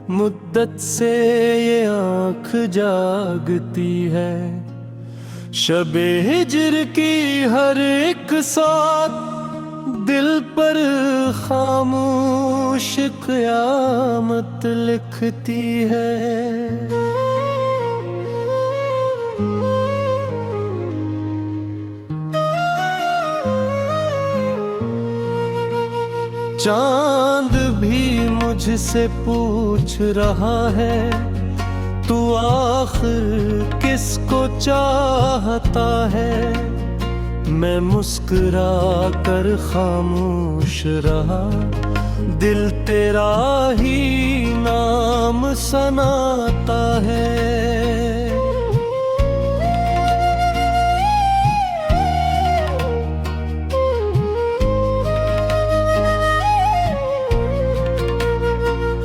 मुद्दत से ये आँख जागती है। शबे हिज्र की हर एक साथ दिल पर खामोश क़यामत लिखती है। चांद भी मुझसे पूछ रहा है, तू आखिर किसको चाहता है। मैं मुस्कुरा कर खामोश रहा, दिल तेरा ही नाम सनाता है।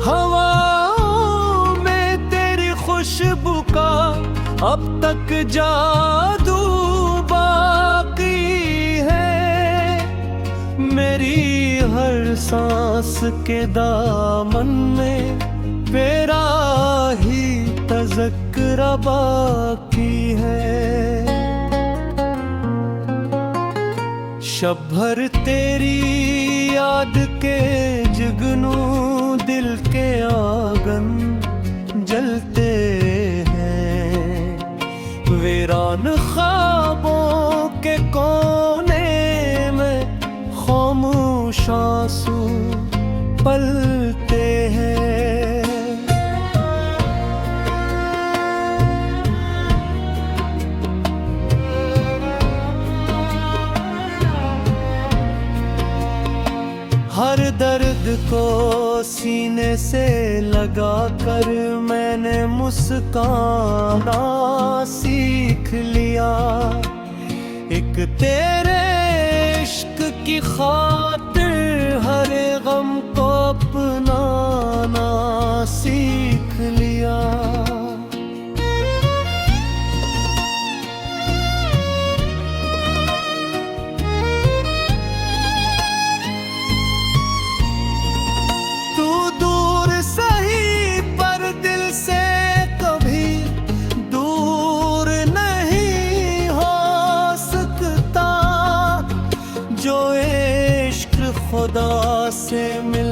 हवाओं में तेरी खुशबू का अब तक जादू बाकी है। मेरी हर सांस के दामन में तेरा ही तज़किरा बाकी है। शब भर तेरी याद के जुगनू दिल के आंगन जलते हैं। वीरान ख्वाबों के कोने में खामोश आंसू पलते हैं। हर दर्द को सीने से लगा कर मैंने मुस्काना सीख लिया। एक तेरे इश्क की खातिर हर गम को अपनाना सीख लिया। खुदा से मिल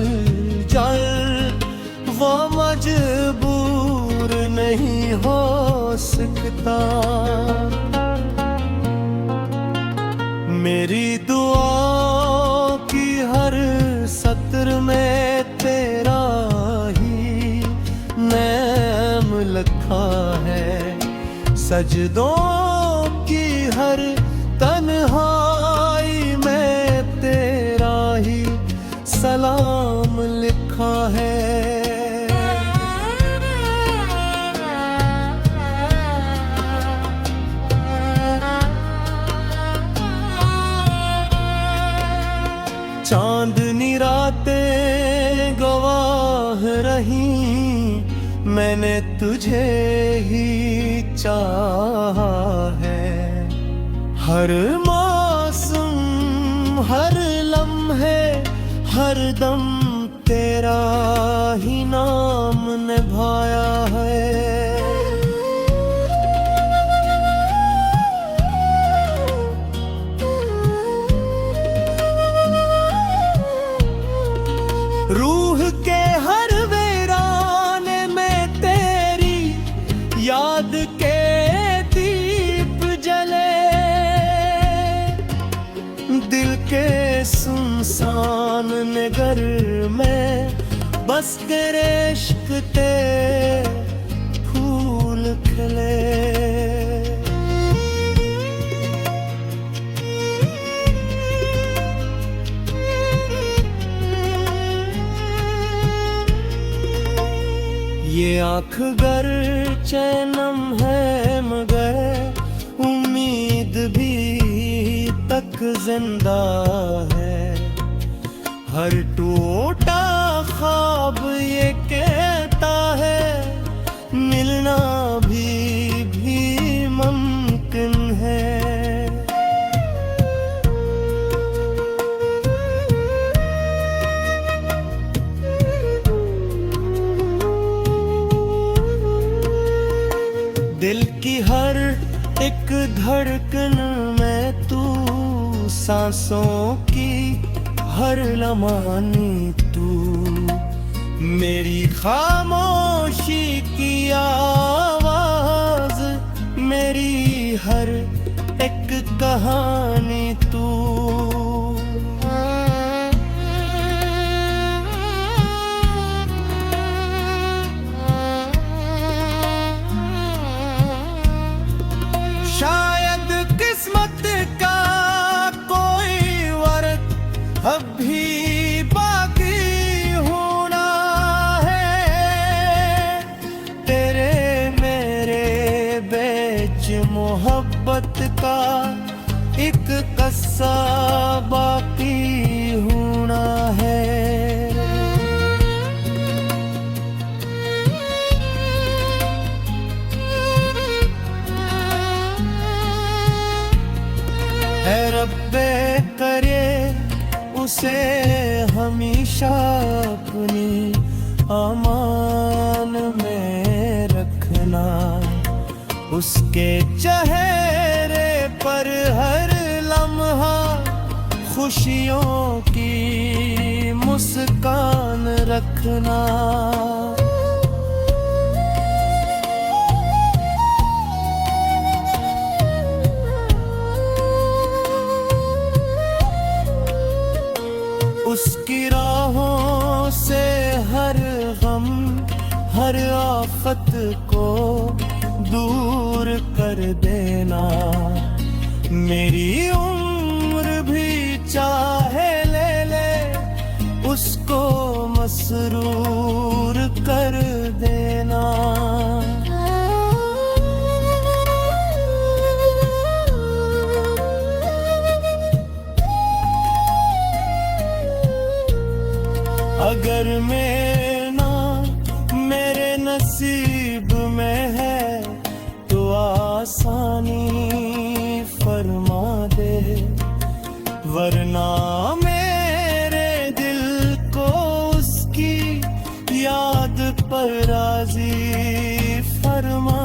जाए वो मजबूर नहीं हो सकता। मेरी दुआ की हर सत्र में तेरा ही नाम लिखा है। सजदों की हर तन्हाई में तेरा ही सलाम लिखा है। चांदनी रातें गवाह रही, मैंने तुझे ही चाहा है। हर मौसम हर लम्हे हर दम तेरा ही नाम निभाया है। रूह के हर वीराने में तेरी याद के दीप जले। दिल के सुनसान नगर में बस तेरे इश्क ते फूल खिले। ये आँख गर चैनम है मगर उम्मीद भी तक जिंदा है। हर टूटा ख्वाब ये कहता है मिलना भी मुमकिन है। दिल की हर एक धड़कन में तू, सांसों की हर लम्हानी तू, मेरी खामोशी की आवाज, मेरी हर एक कहानी तू। शायद किस्मत का कोई वर्क अभी बाकी होना है, तेरे मेरे बीच मोहब्बत का एक कस्सा बाकी होना है। है रब्बे करे उसे हमेशा अपनी अमान में रखना, उसके चेहरे पर हर लम्हा खुशियों की मुस्कान रखना। उसकी राहों से हर गम हर आफत को दूर कर देना, मेरी उम्र भी चाहे ले ले उसको मसरूर कर देना। अगर मेरे नसीब में है तो आसानी फरमा दे, वरना मेरे दिल को उसकी याद पर राज़ी फरमा